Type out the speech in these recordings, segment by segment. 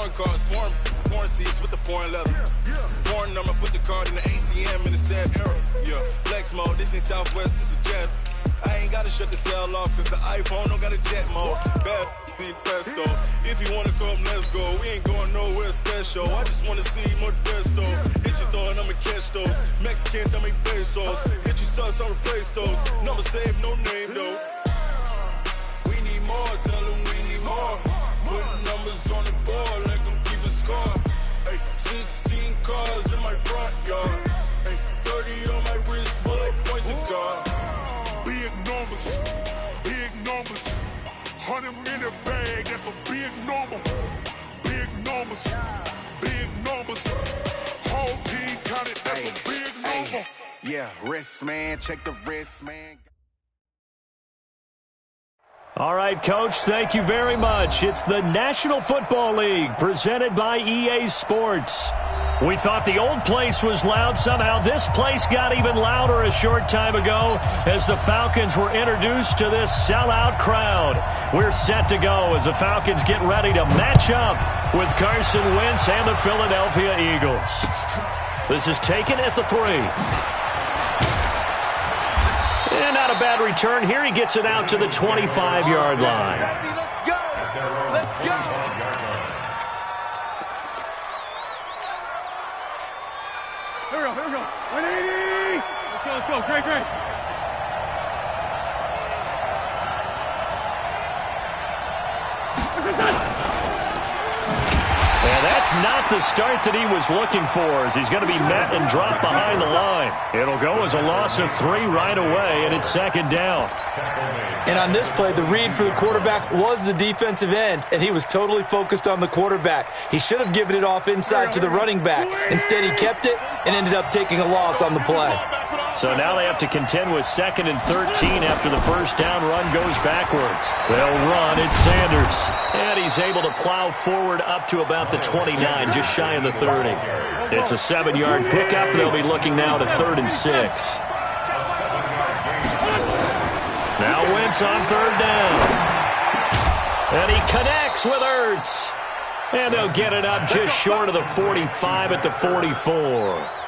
Foreign cars, foreign seats with the foreign leather. Foreign number, put the card in the ATM in the sad era. Yeah, flex mode, this ain't Southwest, this is jet. I ain't gotta shut the cell off, cause the iPhone don't got a jet mode. Bad ain't pesto. If you wanna come, let's go. We ain't going nowhere special. I just wanna see more desto. Hit your throw and I'ma catch those. Mexican, don't make pesos. Hit your sauce, I'll replace those. Number saved, no name though. We need more, tell them we need more. Putting numbers on the board, let them keep a score. Ay, 16 cars in my front yard. Ay, 30 on my wrist, bullet points of God. Big numbers, big numbers. 100 minute bag, that's a big number. Big numbers, big numbers. Whole team counted, that's a big number. Yeah, wrist man, check the wrist man. All right, Coach, thank you very much. It's the National Football League presented by EA Sports. We thought the old place was loud. Somehow this place got even louder a short time ago as the Falcons were introduced to this sellout crowd. We're set to go as the Falcons get ready to match up with Carson Wentz and the Philadelphia Eagles. This is taken at the 3. And not a bad return here. He gets it out to the 25-yard line. Let's go! Let's go! Here we go. 180! Let's go. Great. And that's not the start that he was looking for, as he's going to be met and dropped behind the line. It'll go as a loss of 3 right away, and it's second down. And on this play, the read for the quarterback was the defensive end, and he was totally focused on the quarterback. He should have given it off inside to the running back. Instead, he kept it and ended up taking a loss on the play. So now they have to contend with 2nd and 13 after the first down run goes backwards. They'll run. It's Sanders. And he's able to plow forward up to about the 29, just shy of the 30. It's a 7-yard pickup. They'll be looking now to 3rd and 6. Now Wentz on 3rd down. And he connects with Ertz. And they'll get it up just short of the 45 at the 44.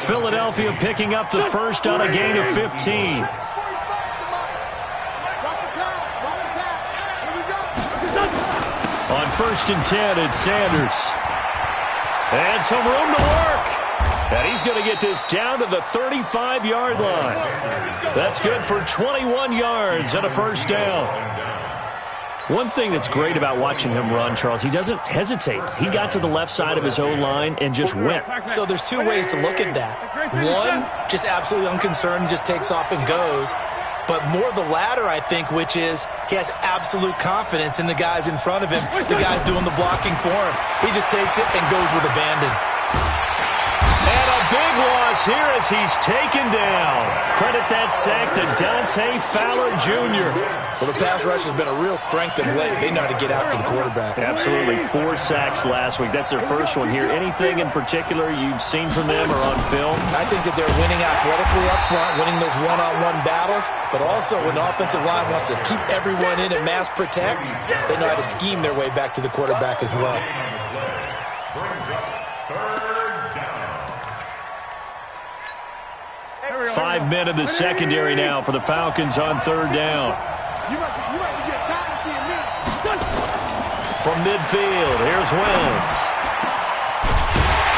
Philadelphia picking up the first on a gain of 15. On 1st and 10, it's Sanders. And some room to work. And he's going to get this down to the 35-yard line. That's good for 21 yards and a first down. One thing that's great about watching him run, Charles, he doesn't hesitate. He got to the left side of his O-line and just went. So there's 2 ways to look at that. One, just absolutely unconcerned, just takes off and goes. But more the latter, I think, which is he has absolute confidence in the guys in front of him, the guys doing the blocking for him. He just takes it and goes with abandon. And a big loss here as he's taken down. Credit that sack to Dante Fowler Jr. Well, the pass rush has been a real strength of late. They know how to get after the quarterback. Absolutely. 4 sacks last week. That's their first one here. Anything in particular you've seen from them or on film? I think that they're winning athletically up front, winning those one-on-one battles, but also when the offensive line wants to keep everyone in and mass protect, they know how to scheme their way back to the quarterback as well. 5 men in the secondary now for the Falcons on 3rd down. You must be getting tired of seeing me. From midfield, here's Wentz.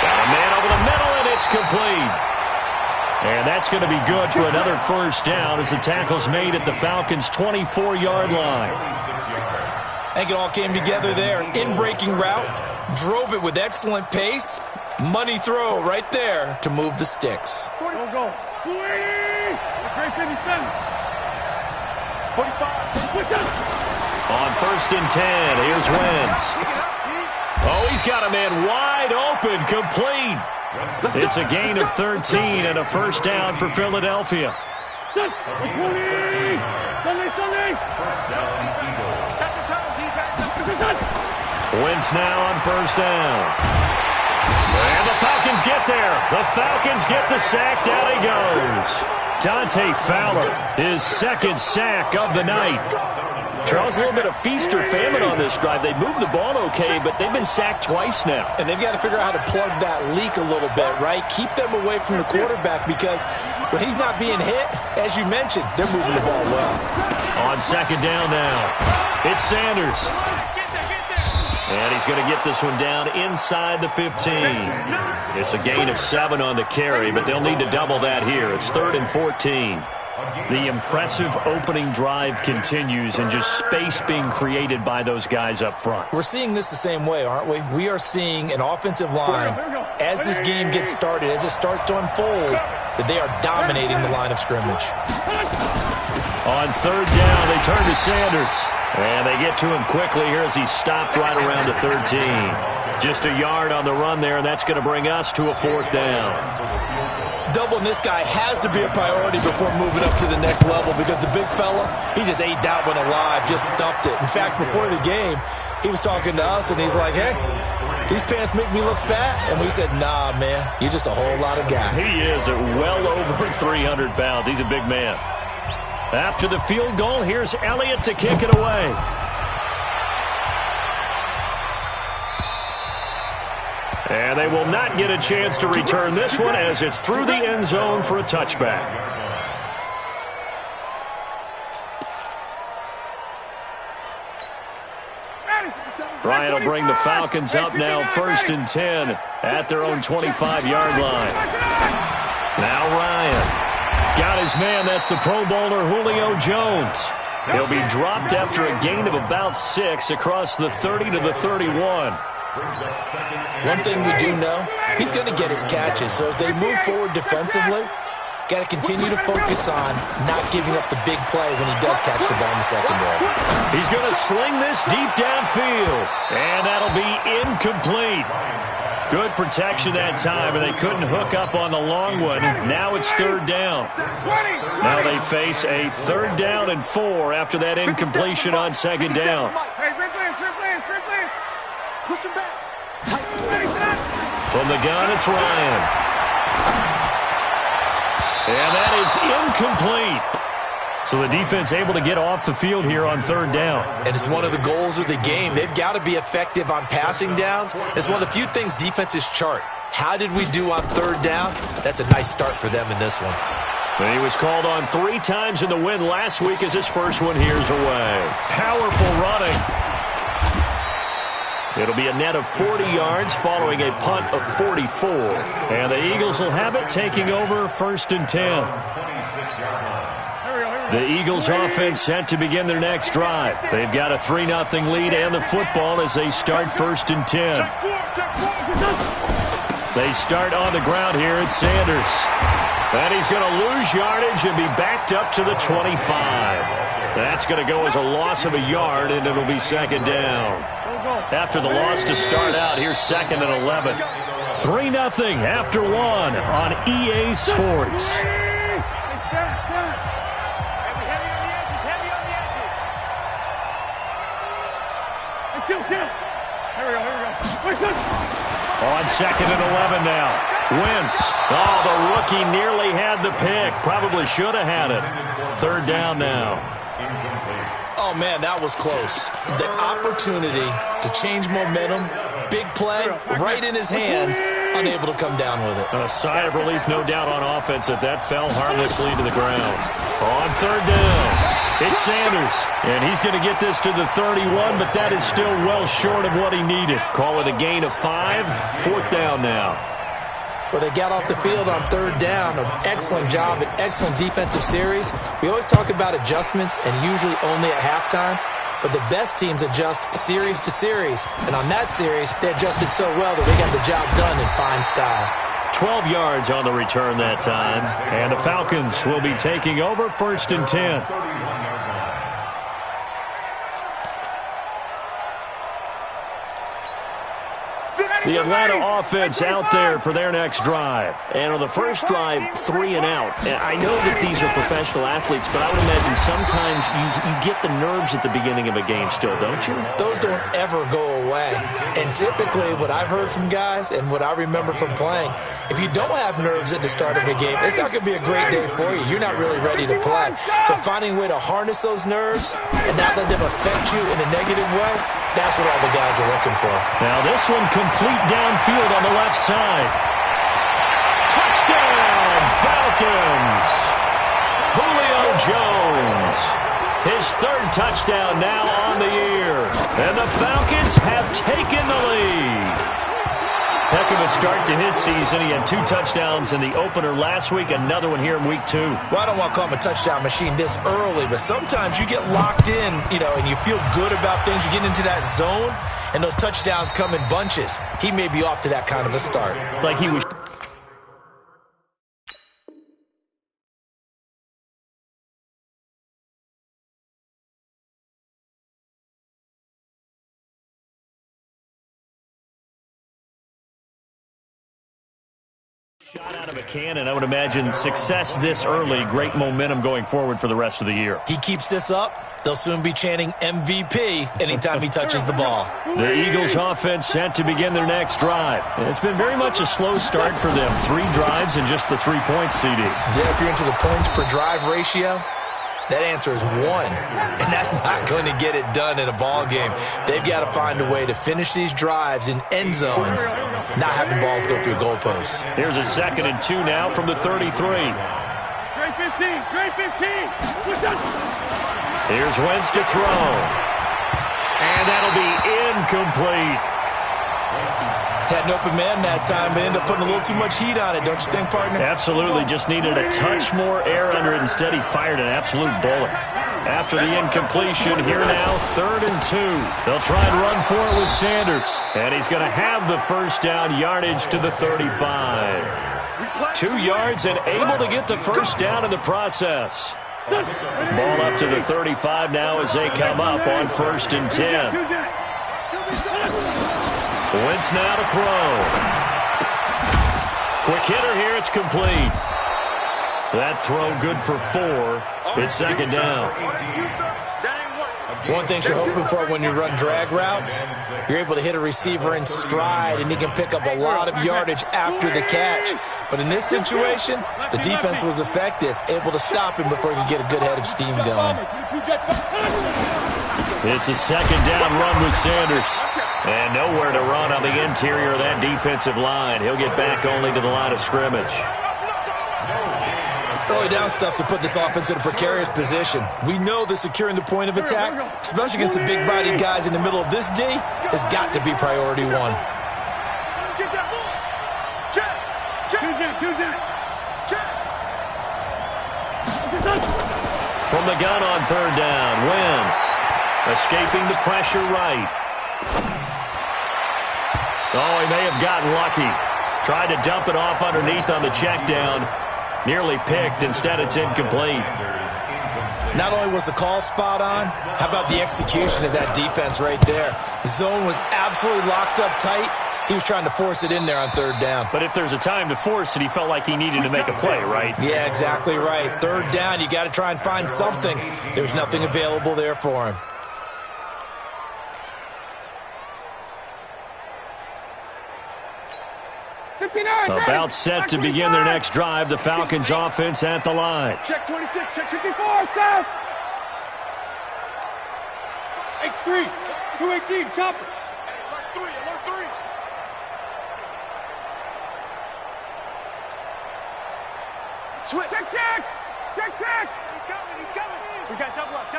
Got a man over the middle, and it's complete. And that's going to be good for another first down as the tackle's made at the Falcons' 24-yard line. I think it all came together there. In-breaking route, drove it with excellent pace. Money throw right there to move the sticks. Go. 57. 45. On 1st and 10, here's Wentz. Oh, he's got a man wide open, complete. It's a gain of 13 and a first down for Philadelphia. Wentz now on 1st down. And the Falcons get there. The Falcons get the sack. Down he goes. Dante Fowler, his 2nd sack of the night. Charles, a little bit of feast or famine on this drive. They moved the ball okay, but they've been sacked twice now. And they've got to figure out how to plug that leak a little bit, right? Keep them away from the quarterback because when he's not being hit, as you mentioned, they're moving the ball well. On second down now, it's Sanders. And he's going to get this one down inside the 15. It's a gain of 7 on the carry, but they'll need to double that here. It's 3rd and 14. The impressive opening drive continues and just space being created by those guys up front. We're seeing this the same way, aren't we? We are seeing an offensive line, as this game gets started, as it starts to unfold, that they are dominating the line of scrimmage. On third down, they turn to Sanders. And they get to him quickly here as he's stopped right around the 13. Just a yard on the run there, and that's going to bring us to a 4th down. Doubling this guy has to be a priority before moving up to the next level because the big fella, he just ate that one alive, just stuffed it. In fact, before the game, he was talking to us, and he's like, hey, these pants make me look fat. And we said, nah, man, you're just a whole lot of guy. He is at well over 300 pounds. He's a big man. After the field goal, here's Elliott to kick it away. And they will not get a chance to return this one as it's through the end zone for a touchback. Ryan will bring the Falcons up now 1st and 10 at their own 25-yard line. Now Ryan. Got his man, that's the Pro Bowler Julio Jones. He'll be dropped after a gain of about 6 across the 30 to the 31. One thing we do know, he's going to get his catches. So as they move forward defensively, got to continue to focus on not giving up the big play when he does catch the ball in the secondary. He's going to sling this deep downfield, and that'll be incomplete. Good protection that time, and they couldn't hook up on the long one. Now it's 3rd down. Now they face a 3rd down and 4 after that incompletion on 2nd down. From the gun, it's Ryan. And that is incomplete. So the defense able to get off the field here on 3rd down. And it's one of the goals of the game. They've got to be effective on passing downs. It's one of the few things defenses chart. How did we do on 3rd down? That's a nice start for them in this one. And he was called on 3 times in the win last week as his first one here's away. Powerful running. It'll be a net of 40 yards following a punt of 44. And the Eagles will have it taking over 1st and 10. The Eagles offense set to begin their next drive. They've got a 3-0 lead and the football as they start 1st and 10. They start on the ground here at Sanders. And he's going to lose yardage and be backed up to the 25. That's going to go as a loss of a yard, and it'll be 2nd down. After the loss to start out, here's 2nd and 11. 3-0 after 1 on EA Sports. On 2nd and 11 now. Wentz. Oh, the rookie nearly had the pick. Probably should have had it. 3rd down now. Oh, man, that was close. The opportunity to change momentum, big play, right in his hands, unable to come down with it. A sigh of relief, no doubt, on offense that fell harmlessly to the ground. On 3rd down, it's Sanders, and he's going to get this to the 31, but that is still well short of what he needed. Call it a gain of 5, 4th down now. Well, they got off the field on 3rd down. An excellent job, an excellent defensive series. We always talk about adjustments, and usually only at halftime. But the best teams adjust series to series. And on that series, they adjusted so well that they got the job done in fine style. 12 yards on the return that time. And the Falcons will be taking over 1st and 10. The Atlanta offense out there for their next drive. And on the first drive, 3 and out. And I know that these are professional athletes, but I would imagine sometimes you get the nerves at the beginning of a game still, don't you? Those don't ever go away. And typically what I've heard from guys and what I remember from playing, if you don't have nerves at the start of a game, it's not going to be a great day for you. You're not really ready to play. So finding a way to harness those nerves and not let them affect you in a negative way, that's what all the guys are looking for. Now this one complete downfield on the left side. Touchdown, Falcons! Julio Jones. His 3rd touchdown now on the year. And the Falcons have taken the lead. Heck of a start to his season. He had 2 touchdowns in the opener last week, another one here in week 2. Well, I don't want to call him a touchdown machine this early, but sometimes you get locked in, and you feel good about things. You get into that zone, and those touchdowns come in bunches. He may be off to that kind of a start. It's like he was... Shot out of a cannon. I would imagine success this early, great momentum going forward for the rest of the year. He keeps this up, they'll soon be chanting MVP anytime he touches the ball. The Eagles offense set to begin their next drive. It's been very much a slow start for them. 3 drives and just the 3 points, CD. Yeah, if you're into the points per drive ratio, that answer is 1, and that's not going to get it done in a ball game. They've got to find a way to finish these drives in end zones, not having balls go through goalposts. Here's a 2nd and 2 now from the 33. Great 15, great 15. Here's Wentz to throw. And that'll be incomplete. Had an open man that time, but ended up putting a little too much heat on it, don't you think, partner? Absolutely. Just needed a touch more air under it. Instead, he fired an absolute bullet. After the incompletion, here now, 3rd and 2. They'll try and run for it with Sanders. And he's going to have the first down, yardage to the 35. 2 yards and able to get the first down in the process. Ball up to the 35 now as they come up on 1st and 10. Wentz now to throw. Quick hitter here, it's complete. That throw good for 4. It's 2nd down. One thing you're hoping for when you run drag routes, you're able to hit a receiver in stride, and he can pick up a lot of yardage after the catch. But in this situation, the defense was effective, able to stop him before he could get a good head of steam going. It's a 2nd down run with Sanders. And nowhere to run on the interior of that defensive line. He'll get back only to the line of scrimmage. Early down stuff's to put this offense in a precarious position. We know that securing the point of attack, especially against the big-bodied guys in the middle of this D, has got to be priority 1. From the gun on 3rd down, Wentz escaping the pressure right. Oh, he may have gotten lucky. Tried to dump it off underneath on the check down. Nearly picked. Instead, it's incomplete. Not only was the call spot on, how about the execution of that defense right there? The zone was absolutely locked up tight. He was trying to force it in there on 3rd down. But if there's a time to force it, he felt like he needed to make a play, right? Yeah, exactly right. 3rd down, you got to try and find something. There's nothing available there for him. About set to begin their next drive. The Falcons offense at the line. Check 26, check 54, stop! X3, 218, chopper. Alert 3. Switch. Check. He's coming. We got double up.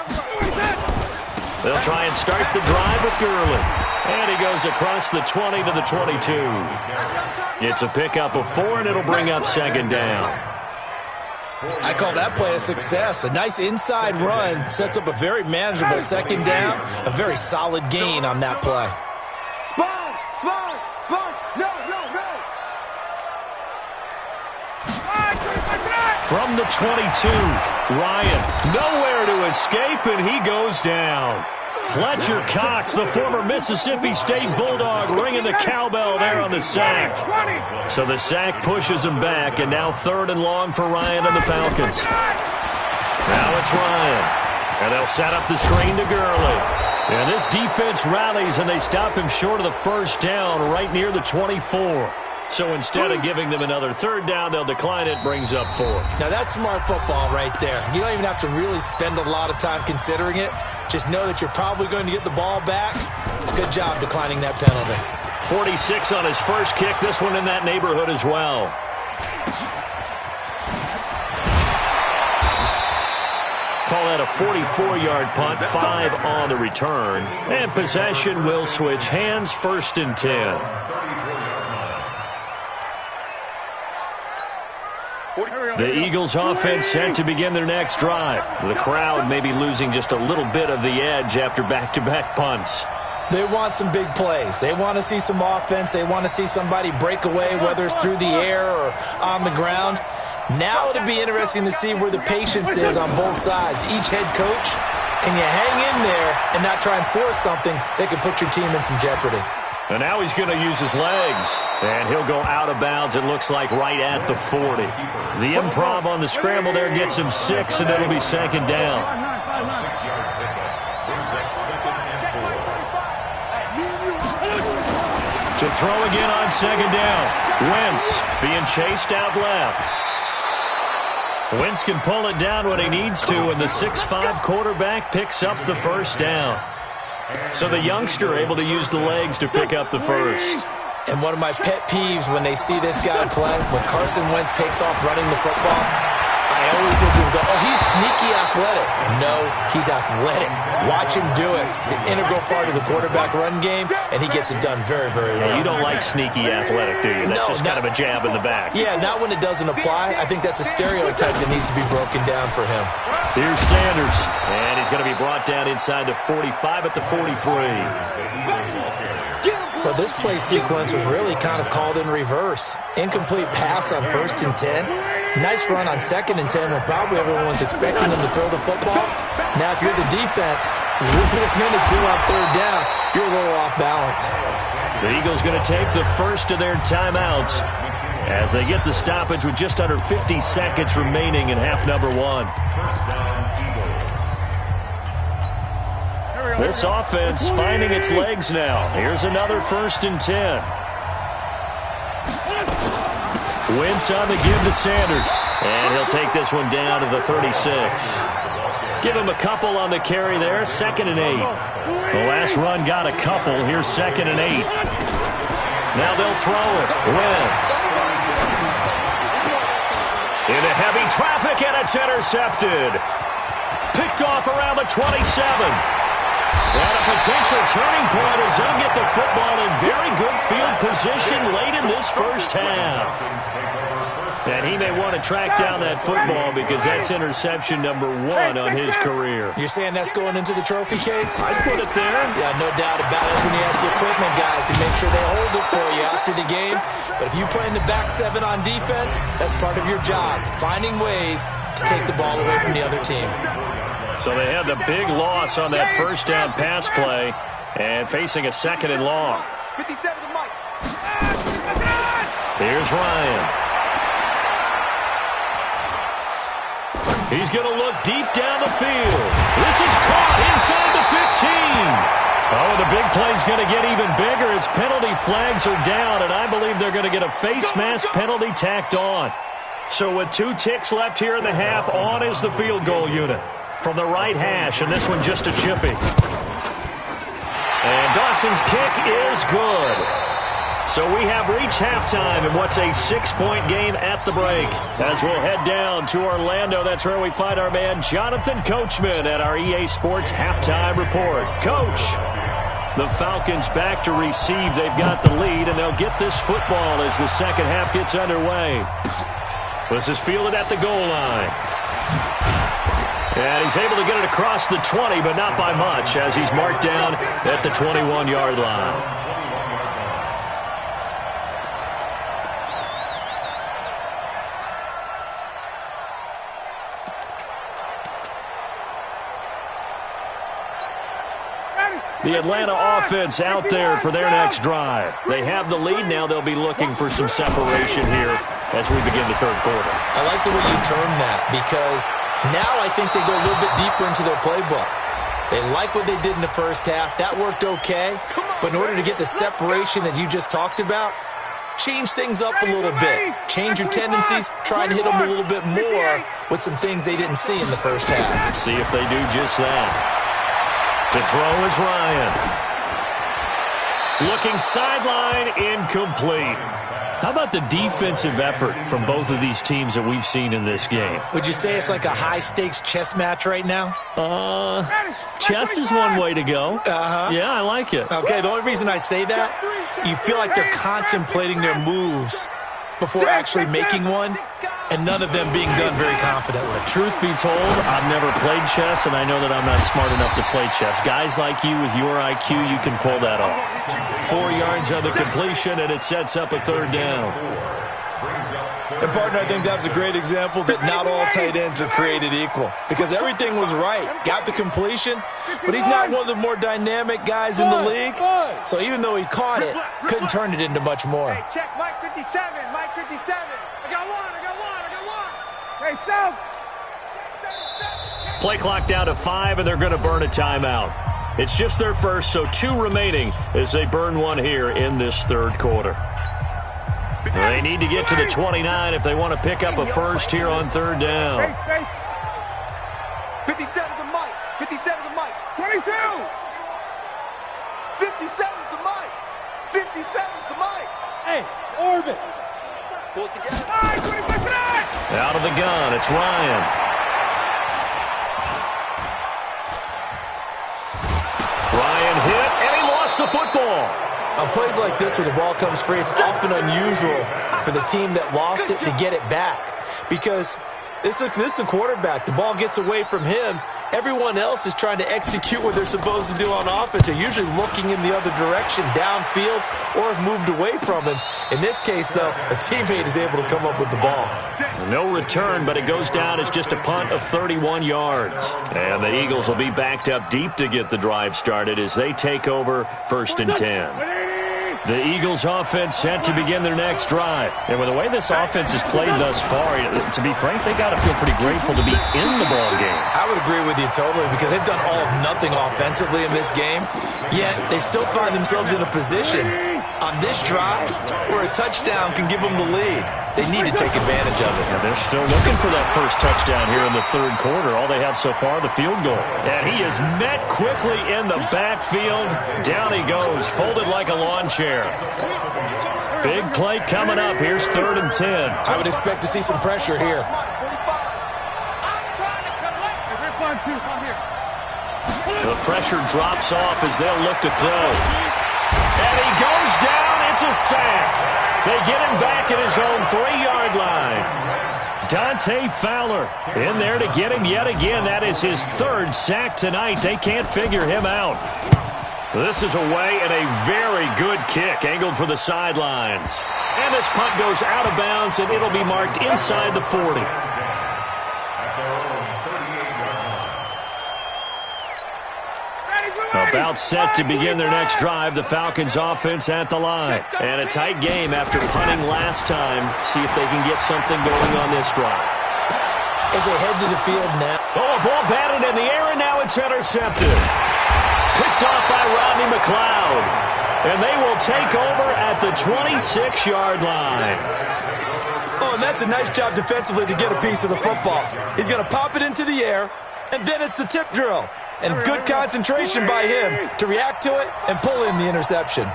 They'll try and start the drive with Gurley. And he goes across the 20 to the 22. It's a pickup of 4, and it'll bring up 2nd down. I call that play a success. A nice inside run sets up a very manageable 2nd down. A very solid gain on that play. Sponge. No. From the 22, Ryan nowhere to escape, and he goes down. Fletcher Cox, the former Mississippi State Bulldog, ringing the cowbell there on the sack. So the sack pushes him back, and now 3rd and long for Ryan and the Falcons. Now it's Ryan, and they'll set up the screen to Gurley. And this defense rallies, and they stop him short of the first down right near the 24. So instead of giving them another 3rd down, they'll decline it, brings up 4. Now that's smart football right there. You don't even have to really spend a lot of time considering it. Just know that you're probably going to get the ball back. Good job declining that penalty. 46 on his first kick, this one in that neighborhood as well. Call that a 44-yard punt, 5 on the return. And possession will switch hands, 1st and 10. The Eagles offense set to begin their next drive. The crowd may be losing just a little bit of the edge after back-to-back punts. They want some big plays. They want to see some offense. They want to see somebody break away, whether it's through the air or on the ground. Now it'll be interesting to see where the patience is on both sides. Each head coach, can you hang in there and not try and force something that could put your team in some jeopardy? And now he's going to use his legs. And he'll go out of bounds, it looks like, right at the 40. The improv on the scramble there gets him 6, and it'll be 2nd down. To throw again on 2nd down. Wentz being chased out left. Wentz can pull it down when he needs to, and the 6'5" quarterback picks up the 1st down. So the youngster able to use the legs to pick up the 1st. And one of my pet peeves when they see this guy play, when Carson Wentz takes off running the football, I always hear people go, oh, he's sneaky athletic. No, he's athletic. Watch him do it. He's an integral part of the quarterback run game, and he gets it done very, very well. You don't like sneaky athletic, do you? That's just kind of a jab in the back. Yeah, not when it doesn't apply. I think that's a stereotype that needs to be broken down for him. Here's Sanders, and he's going to be brought down inside the 45 at the 43. Well, this play sequence was really kind of called in reverse. Incomplete pass on 1st and 10. Nice run on 2nd and 10 when probably everyone was expecting him to throw the football. Now, if you're the defense, with a minute 2 on 3rd down, you're a little off balance. The Eagles going to take the first of their timeouts as they get the stoppage with just under 50 seconds remaining in half number 1. This offense finding its legs now. Here's another 1st and 10. Wentz on the give to Sanders. And he'll take this one down to the 36. Give him a couple on the carry there. 2nd and 8. The last run got a couple. Here's 2nd and 8. Now they'll throw it. Wentz. Into heavy traffic, and it's intercepted. Picked off around the 27. And a potential turning point as they'll get the football in very good field position late in this first half. And he may want to track down that football because that's interception number 1 on his career. You're saying that's going into the trophy case? I'd put it there. Yeah, no doubt about it. That's when you ask the equipment guys to make sure they hold it for you after the game. But if you play in the back 7 on defense, that's part of your job, finding ways to take the ball away from the other team. So they had the big loss on that 1st down pass play and facing a 2nd and long. 57 to Mike. Here's Ryan. He's going to look deep down the field. This is caught inside the 15. Oh, the big play's going to get even bigger as penalty flags are down, and I believe they're going to get a face mask penalty tacked on. So with 2 ticks left here in the half, on is the field goal unit. From the right hash, and this one just a chippy. And Dawson's kick is good. So we have reached halftime in what's a 6-point game at the break. As we'll head down to Orlando, that's where we find our man Jonathan Coachman at our EA Sports Halftime Report. Coach, the Falcons back to receive. They've got the lead, and they'll get this football as the second half gets underway. This is fielded at the goal line. And he's able to get it across the 20, but not by much, as he's marked down at the 21-yard line. The Atlanta offense out there for their next drive. They have the lead now. They'll be looking for some separation here as we begin the third quarter. I like the way you term that because now I think they go a little bit deeper into their playbook. They like what they did in the first half. That worked okay. But in order to get the separation that you just talked about, change things up a little bit. Change your tendencies. Try and hit them a little bit more with some things they didn't see in the first half. See if they do just that. To throw is Ryan. Looking sideline, incomplete. How about the defensive effort from both of these teams that we've seen in this game? Would you say it's like a high-stakes chess match right now? Chess is one way to go. Yeah, I like it. Okay, the only reason I say that, you feel like they're contemplating their moves before actually making one, and none of them being done very confidently. Truth be told, I've never played chess, and I know that I'm not smart enough to play chess. Guys like you with your IQ, you can pull that off. 4 yards on the completion, and it sets up a third down. And, partner, I think that's a great example that not all tight ends are created equal because everything was right. Got the completion, but he's not one of the more dynamic guys in the league. So even though he caught it, couldn't turn it into much more. Hey, check Mike 57, Mike 57. I got one. Hey, South. Play clock down to 5, and they're going to burn a timeout. It's just their first, so 2 remaining as they burn one here in this third quarter. They need to get to the 29 if they want to pick up a first here on third down. 57 to Mike. 57 to Mike. 22. 57 to Mike. 57 to Mike. Hey, orbit. Pull it together. All right, 25 tonight. Out of the gun, it's Ryan. Ryan hit, and he lost the football. On plays like this where the ball comes free, it's often unusual for the team that lost it to get it back because this is the quarterback. The ball gets away from him. Everyone else is trying to execute what they're supposed to do on offense. They're usually looking in the other direction, downfield, or have moved away from him. In this case, though, a teammate is able to come up with the ball. No return, but it goes down as just a punt of 31 yards. And the Eagles will be backed up deep to get the drive started as they take over 1st and 10. The Eagles offense set to begin their next drive. And with the way this offense has played thus far, to be frank, they got to feel pretty grateful to be in the ball game. I would agree with you totally because they've done all of nothing offensively in this game, yet they still find themselves in a position on this drive where a touchdown can give them the lead. They need to take advantage of it. And they're still looking for that first touchdown here in the third quarter. All they have so far, the field goal. And he is met quickly in the backfield. Down he goes, folded like a lawn chair. Big play coming up. Here's 3rd and 10. I would expect to see some pressure here. The pressure drops off as they'll look to throw. And he goes down. It's a sack. They get him back at his own 3-yard line. Dante Fowler in there to get him yet again. That is his 3rd sack tonight. They can't figure him out. This is away and a very good kick angled for the sidelines. And this punt goes out of bounds, and it'll be marked inside the 40. About set to begin their next drive, the Falcons offense at the line. And a tight game after punting last time. See if they can get something going on this drive. As they head to the field now. Oh, a ball batted in the air, and now it's intercepted. Picked off by Rodney McLeod. And they will take over at the 26-yard line. Oh, and that's a nice job defensively to get a piece of the football. He's going to pop it into the air, and then it's the tip drill. And good concentration by him to react to it and pull in the interception.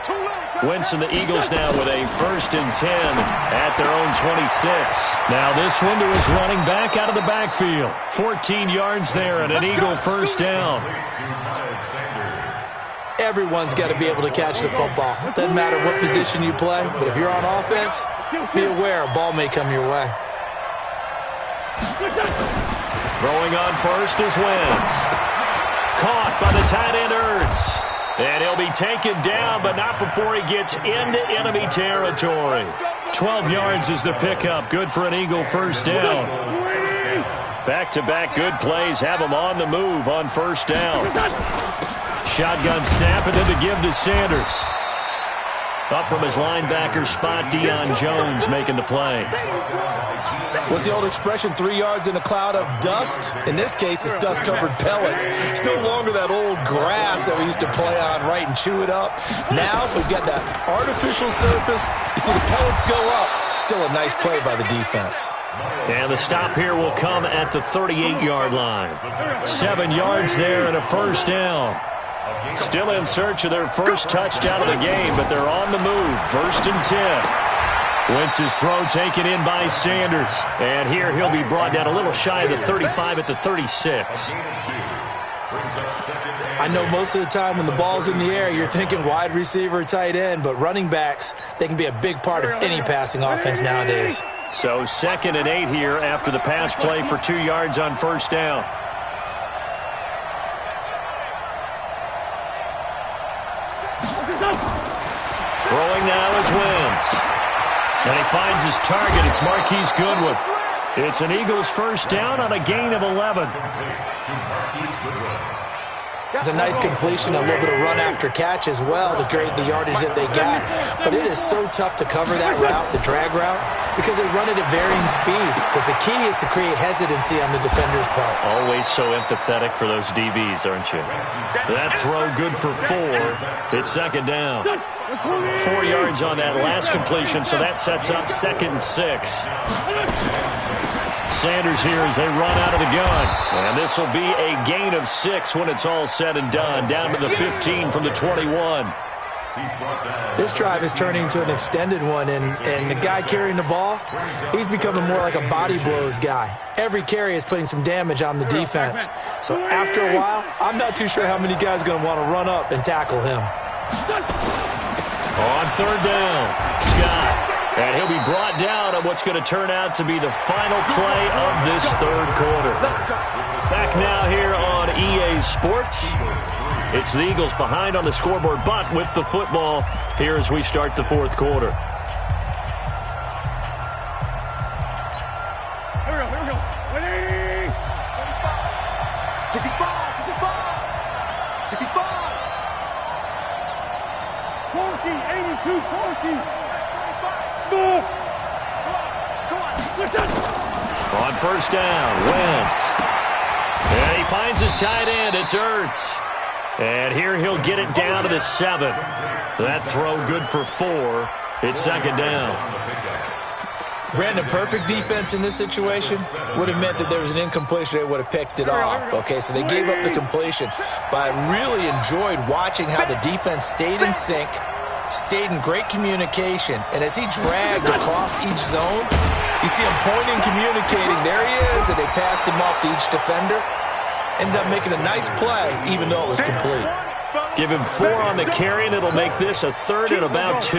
Wentz and the Eagles now with a 1st and 10 at their own 26. Now this one to his running back out of the backfield. 14 yards there and an Eagle first down. Everyone's got to be able to catch the football. Doesn't matter what position you play, but if you're on offense, be aware a ball may come your way. Throwing on first is Wentz. Caught by the tight end Ertz. And he'll be taken down, but not before he gets into enemy territory. 12 yards is the pickup. Good for an Eagle first down. Back-to-back good plays have him on the move on first down. shotgun snap, and then the give to Sanders. Up from his linebacker spot, Deion Jones making the play. What's the old expression, 3 yards in a cloud of dust? In this case, it's dust-covered pellets. It's no longer that old grass that we used to play on, right, and chew it up. Now, we've got that artificial surface. You see the pellets go up. Still a nice play by the defense. And the stop here will come at the 38-yard line. 7 yards there and a first down. Still in search of their first touchdown of the game, but they're on the move. 1st and 10. Wentz's throw taken in by Sanders. And here he'll be brought down a little shy of the 35 at the 36. I know most of the time when the ball's in the air, you're thinking wide receiver, tight end, but running backs, they can be a big part of any passing offense nowadays. So 2nd and 8 here after the pass play for 2 yards on first down. Throwing now is Wentz. And he finds his target. It's Marquise Goodwin. It's an Eagles first down on a gain of 11. It's a nice completion, a little bit of run after catch as well to create the yardage that they got. But it is so tough to cover that route, the drag route, because they run it at varying speeds. Because the key is to create hesitancy on the defender's part. Always so empathetic for those DBs, aren't you? That throw good for 4. It's 2nd down. 4 yards on that last completion, so that sets up 2nd and 6. Sanders here as they run out of the gun. And this will be a gain of 6 when it's all said and done. Down to the 15 from the 21. This drive is turning into an extended one, and the guy carrying the ball, he's becoming more like a body blows guy. Every carry is putting some damage on the defense. So after a while, I'm not too sure how many guys are going to want to run up and tackle him. On 3rd down, Scott. And he'll be brought down on what's going to turn out to be the final play of this 3rd quarter. Back now here on EA Sports. It's the Eagles behind on the scoreboard, but with the football here as we start the 4th quarter. Here we go. 65. 40, 82, 40. On first down, Wentz. And he finds his tight end. It's Ertz. And here he'll get it down to the 7. That throw good for 4. It's 2nd down. Brandon, perfect defense in this situation would have meant that there was an incompletion. They would have picked it off. Okay, so they gave up the completion. But I really enjoyed watching how the defense stayed in sync, stayed in great communication, and as he dragged across each zone, you see him pointing, communicating. There he is, and they passed him off to each defender. Ended up making a nice play, even though it was complete. Give him 4 on the carry, and it'll make this a 3rd and about 2.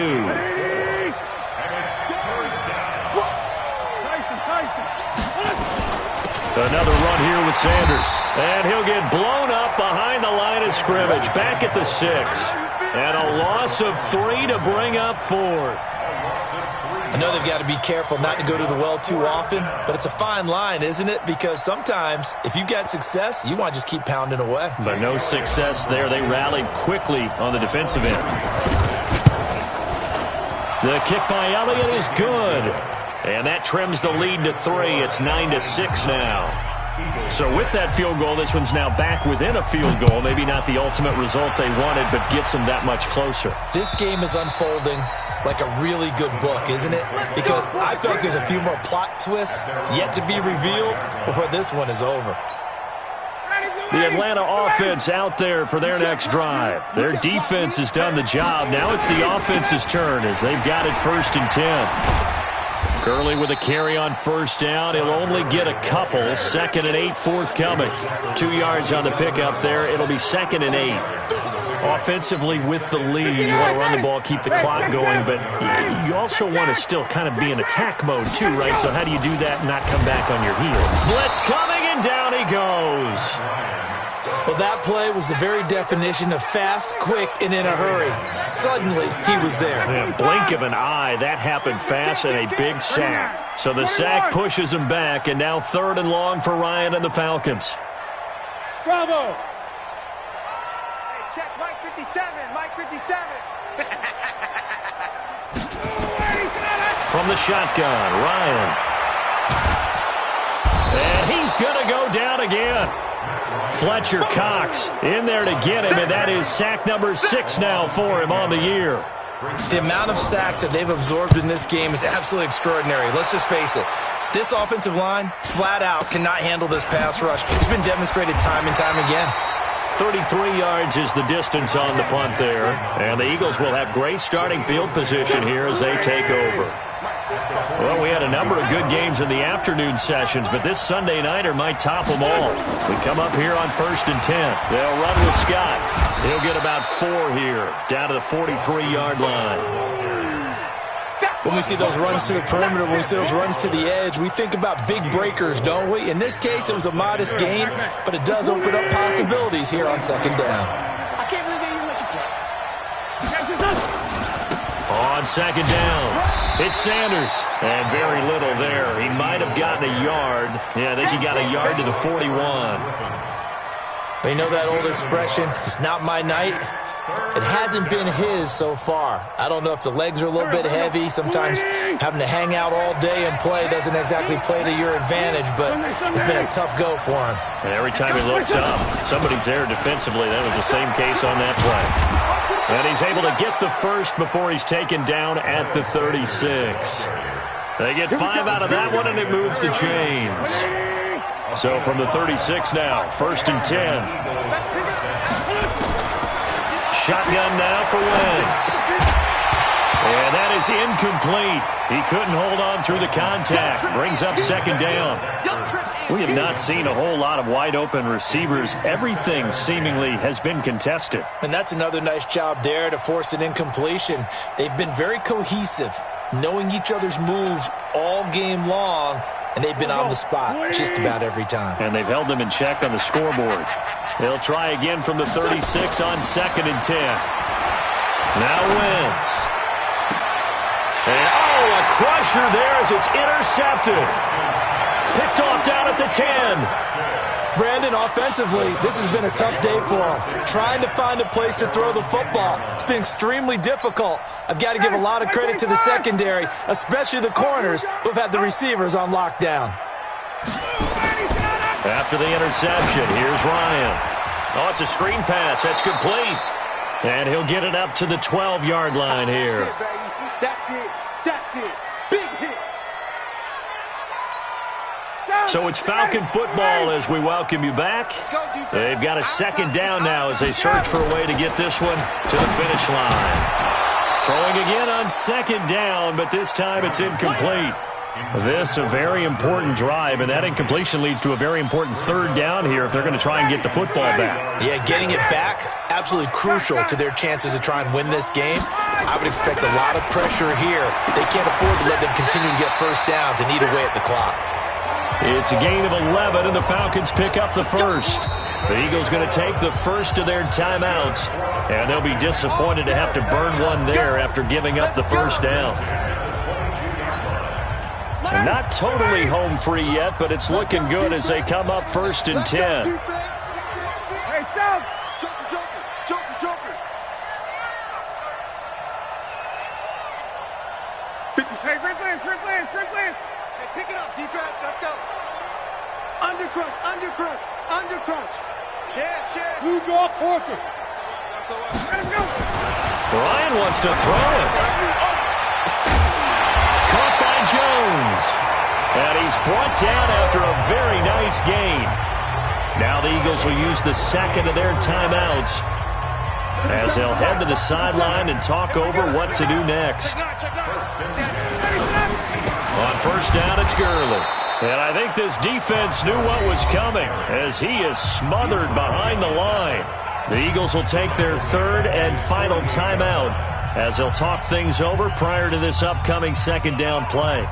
Another run here with Sanders. And he'll get blown up behind the line of scrimmage. Back at the 6. And a loss of 3 to bring up 4th. I know they've got to be careful not to go to the well too often, but it's a fine line, isn't it? Because sometimes, if you got success, you want to just keep pounding away. But no success there. They rallied quickly on the defensive end. The kick by Elliott is good. And that trims the lead to 3. It's 9-6 now. So with that field goal, this one's now back within a field goal. Maybe not the ultimate result they wanted, but gets them that much closer. This game is unfolding like a really good book, isn't it? Because I feel like there's a few more plot twists yet to be revealed before this one is over. The Atlanta offense out there for their next drive. Their defense has done the job. Now it's the offense's turn as they've got it 1st and 10. Gurley with a carry on first down. He'll only get a couple. 2nd and 8 forthcoming. 2 yards on the pickup there. It'll be 2nd and 8. Offensively with the lead, you want to run the ball, keep the clock going, but you also want to still kind of be in attack mode too, right? So how do you do that and not come back on your heels? Blitz coming, and down he goes. Well, that play was the very definition of fast, quick, and in a hurry. Suddenly, he was there. In a blink of an eye, that happened fast, and a big sack. So the sack pushes him back, and now 3rd and long for Ryan and the Falcons. Bravo! Hey, check 57. From the shotgun, Ryan. And he's going to go down again. Fletcher Cox in there to get him, and that is sack number 6 now for him on the year. The amount of sacks that they've absorbed in this game is absolutely extraordinary. Let's just face it. This offensive line, flat out, cannot handle this pass rush. It's been demonstrated time and time again. 33 yards is the distance on the punt there. And the Eagles will have great starting field position here as they take over. Well, we had a number of good games in the afternoon sessions, but this Sunday nighter might top them all. We come up here on 1st and 10. They'll run with Scott. He'll get about 4 here, down to the 43-yard line. When we see those runs to the perimeter, when we see those runs to the edge, we think about big breakers, don't we? In this case, it was a modest gain, but it does open up possibilities here on 2nd down. I can't believe they even let you play. On 2nd down, it's Sanders. And very little there. He might have gotten a yard. Yeah, I think he got a yard to the 41. But you know that old expression, it's not my night? It hasn't been his so far. I don't know if the legs are a little bit heavy. Sometimes having to hang out all day and play doesn't exactly play to your advantage, but it's been a tough go for him. And every time he looks up, somebody's there defensively. That was the same case on that play. And he's able to get the first before he's taken down at the 36. They get 5 out of that one, and it moves the chains. So from the 36 now, 1st and 10. Shotgun now for Wentz. And that is incomplete. He couldn't hold on through the contact. Brings up 2nd down. We have not seen a whole lot of wide-open receivers. Everything seemingly has been contested. And that's another nice job there to force an incompletion. They've been very cohesive, knowing each other's moves all game long, and they've been on the spot just about every time. And they've held them in check on the scoreboard. They'll try again from the 36 on 2nd and 10. Now Wentz. And, a crusher there as it's intercepted. Picked off down at the 10. Brandon, offensively, this has been a tough day for him. Trying to find a place to throw the football. It's been extremely difficult. I've got to give a lot of credit to the secondary, especially the corners who have had the receivers on lockdown. After the interception, here's Ryan. Oh, it's a screen pass. That's complete. And he'll get it up to the 12-yard line here. That's it. That's it. Big hit. So it's Falcon football as we welcome you back. They've got a 2nd down now as they search for a way to get this one to the finish line. Throwing again on 2nd down, but this time it's incomplete. This a very important drive, and that incompletion leads to a very important 3rd down here if they're going to try and get the football back. Yeah, getting it back, absolutely crucial to their chances to try and win this game. I would expect a lot of pressure here. They can't afford to let them continue to get 1st downs and eat away at the clock. It's a gain of 11, and the Falcons pick up the 1st. The Eagles going to take the 1st of their timeouts, and they'll be disappointed to have to burn one there after giving up the 1st down. And not totally home free yet, but it's looking good as they come up 1st and 10. Hey, Sam! Joker! 56. Hey, pick it up, defense. Let's go. Under crunch. Chance. Blue draw, Corker. Let him go. Ryan wants to throw it. Caught by Jones. And he's brought down after a very nice gain. Now the Eagles will use the 2nd of their timeouts as they'll head to the sideline and talk over what to do next. On 1st down, it's Gurley. And I think this defense knew what was coming as he is smothered behind the line. The Eagles will take their 3rd and final timeout as they'll talk things over prior to this upcoming 2nd down play.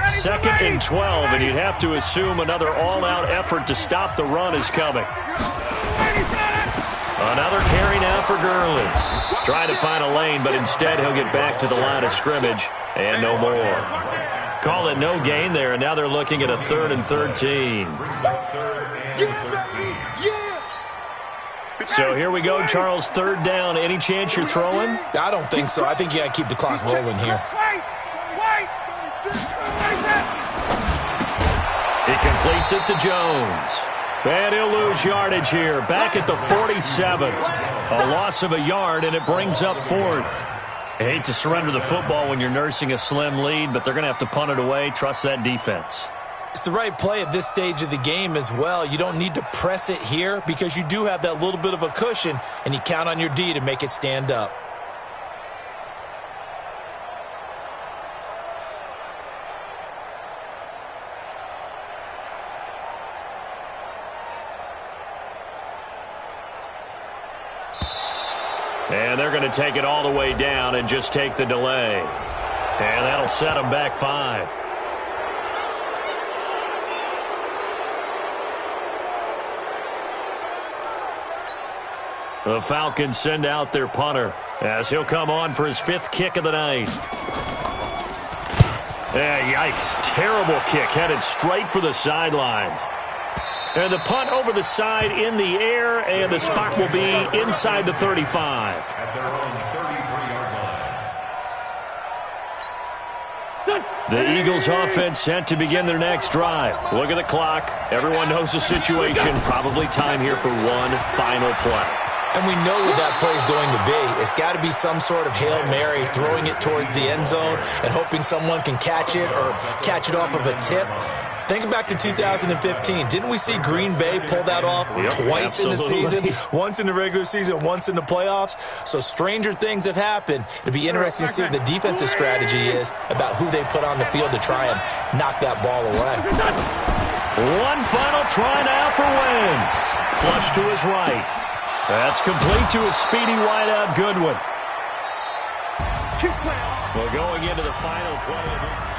Second and 12, and you'd have to assume another all-out effort to stop the run is coming. Another carry now for Gurley. Trying to find a lane, but instead he'll get back to the line of scrimmage and no more. Call it no gain there, and now they're looking at a 3rd and 13. So here we go, Charles, third down. Any chance you're throwing? I don't think so. I think you got to keep the clock rolling here. He completes it to Jones. And he'll lose yardage here. Back at the 47. A loss of a yard, and it brings up fourth. I hate to surrender the football when you're nursing a slim lead, but they're going to have to punt it away. Trust that defense. It's the right play at this stage of the game as well. You don't need to press it here because you do have that little bit of a cushion, and you count on your D to make it stand up. And they're going to take it all the way down and just take the delay. And that'll set them back 5. The Falcons send out their punter as he'll come on for his 5th kick of the night. Yikes. Terrible kick headed straight for the sidelines. And the punt over the side in the air, and the spot will be inside the 35. The Eagles offense set to begin their next drive. Look at the clock. Everyone knows the situation. Probably time here for one final play. And we know what that play is going to be. It's got to be some sort of Hail Mary, throwing it towards the end zone and hoping someone can catch it or catch it off of a tip. Think back to 2015. Didn't we see Green Bay pull that off twice in the season? Once in the regular season, once in the playoffs. So stranger things have happened. It'll be interesting to see what the defensive strategy is about who they put on the field to try and knock that ball away. One final try now for Wentz. Flush to his right. That's complete to a speedy wideout Goodwin. Well, going into the final play of